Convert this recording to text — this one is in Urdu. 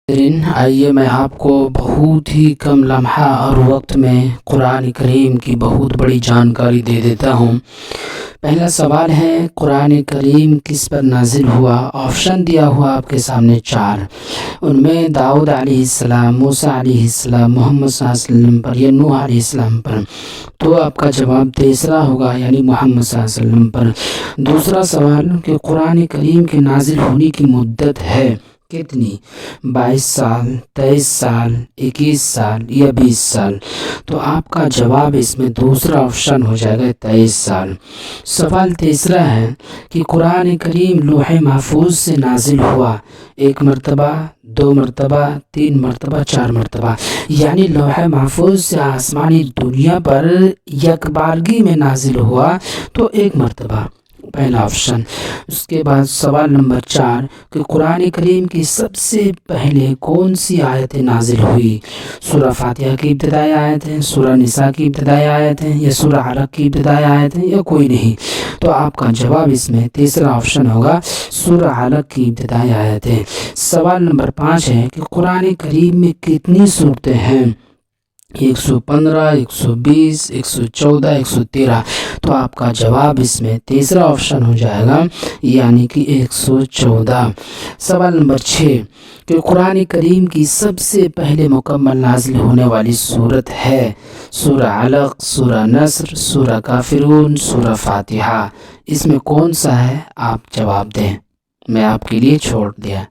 آئیے میں آپ کو بہت ہی کم لمحہ اور وقت میں قرآن کریم کی بہت بڑی جانکاری دے دیتا ہوں۔ پہلا سوال ہے، قرآن کریم کس پر نازل ہوا؟ آپشن دیا ہوا آپ کے سامنے 4، ان میں داؤد علیہ السلام، موسیٰ علیہ السلام، محمد صلی اللہ علیہ وسلم پر یا نوح علیہ السلام پر، تو آپ کا جواب تیسرا ہوگا، یعنی محمد صلی اللہ علیہ وسلم پر۔ دوسرا سوال کہ قرآن کریم کے نازل ہونے کی مدت ہے کتنی؟ 22 سال، 23 سال، 21 سال یا 20 سال؟ تو آپ کا جواب اس میں دوسرا آپشن ہو جائے گا، 23 سال۔ سوال تیسرا ہے کہ قرآن کریم لوح محفوظ سے نازل ہوا 1 مرتبہ، 2 مرتبہ، 3 مرتبہ، 4 مرتبہ، یعنی لوح محفوظ سے آسمانی دنیا پر یکبارگی میں نازل ہوا تو 1 مرتبہ، پہلا آپشن۔ اس کے بعد سوال نمبر 4 کہ قرآن کریم کی سب سے پہلے کون سی آیت نازل ہوئی؟ سورہ فاتحہ کی ابتدائی آیت ہے، سورہ نساء کی ابتدائی آیت ہے یا سورہ علق کی ابتدائی آیت ہے یا کوئی نہیں؟ تو آپ کا جواب اس میں تیسرا آپشن ہوگا، سورہ علق کی ابتدائی آیت ہے۔ سوال نمبر 5 ہے کہ قرآن کریم میں کتنی سورتیں ہیں؟ 115، 120، 114، 113؟ تو آپ کا جواب اس میں تیسرا آپشن ہو جائے گا، یعنی کہ 114۔ سوال نمبر 6 کہ قرآن کریم کی سب سے پہلے مکمل نازل ہونے والی سورت ہے؟ سورہ علق، سورہ نصر، سورہ کافرون، سورہ فاتحہ؟ اس میں کون سا ہے؟ آپ جواب دیں، میں آپ کے لیے چھوڑ دیا۔